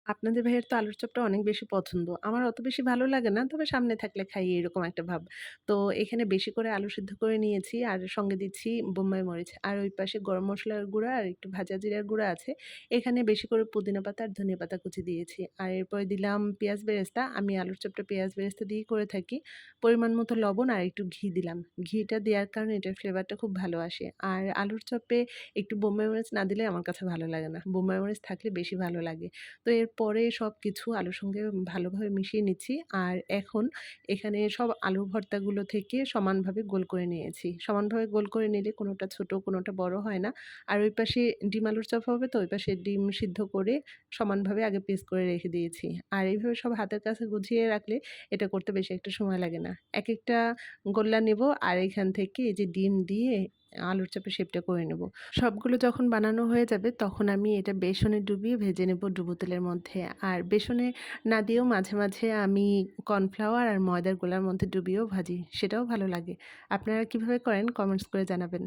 আপনাদের ভাইয়ের তো আলুর চপটা অনেক বেশি পছন্দ। আমার অত বেশি ভালো লাগে না। তবে সামনে থাকলে খাই এরকম একটা ভাব। তো এখানে বেশি করে আলু সিদ্ধ করে নিয়েছি আর সঙ্গে দিচ্ছি বোম্বাই মরিচ। আর ওই পাশে গরম মসলার গুঁড়া আর একটু ভাজা জিরার গুঁড়া আছে। এখানে বেশি করে পুদিনা পাতা আর ধনিয়া পাতা কুচি দিয়েছি। আর এরপরে দিলাম পেঁয়াজ বেরেস্তা। আমি আলুর চপটা পেঁয়াজ বেরেস্তা দিয়েই করে থাকি। পরিমাণ মতো লবণ আর একটু ঘি দিলাম। ঘিটা দেওয়ার কারণে এটার ফ্লেভারটা খুব ভালো আসে। আর আলুর চপে একটু বোম্বাই মরিচ না দিলে আমার কাছে ভালো লাগে না। বোম্বাই মরিচ থাকলে বেশি ভালো লাগে। তো এরপরে সবকিছু আলুর সঙ্গে ভালোভাবে মিশিয়ে নিচ্ছি। আর এখন এখানে সব আলু ভর্তাগুলো থেকে সমানভাবে গোল করে নিয়েছি। সমানভাবে গোল করে নিলে কোনোটা ছোট, কোনোটা বড় হয় না। আর ওই পাশে ডিম আলুর চপ হবে তো ওই পাশে ডিম সিদ্ধ করে সমানভাবে আগে পিস করে রেখে দিয়েছি। আর এইভাবে সব হাতের কাছে গুছিয়ে রাখলে এটা করতে বেশি একটা সময় লাগে না। একেকটা গোল্লা নেব আর এখান থেকে এই যে ডিম দিয়ে আলুর চপের শেপটা করে নেব। সবগুলো যখন বানানো হয়ে যাবে তখন আমি এটা বেসনে ডুবিয়ে ভেজে নেব ডুবো তেলের মধ্যে। আর বেসনে না দিয়েও মাঝে, মাঝে আমি কর্নফ্লাওয়ার আর ময়দার গোলার মধ্যে ডুবিয়েও ভাজি। সেটাও ভালো লাগে। আপনারা কিভাবে করেন কমেন্টস করে জানাবেন।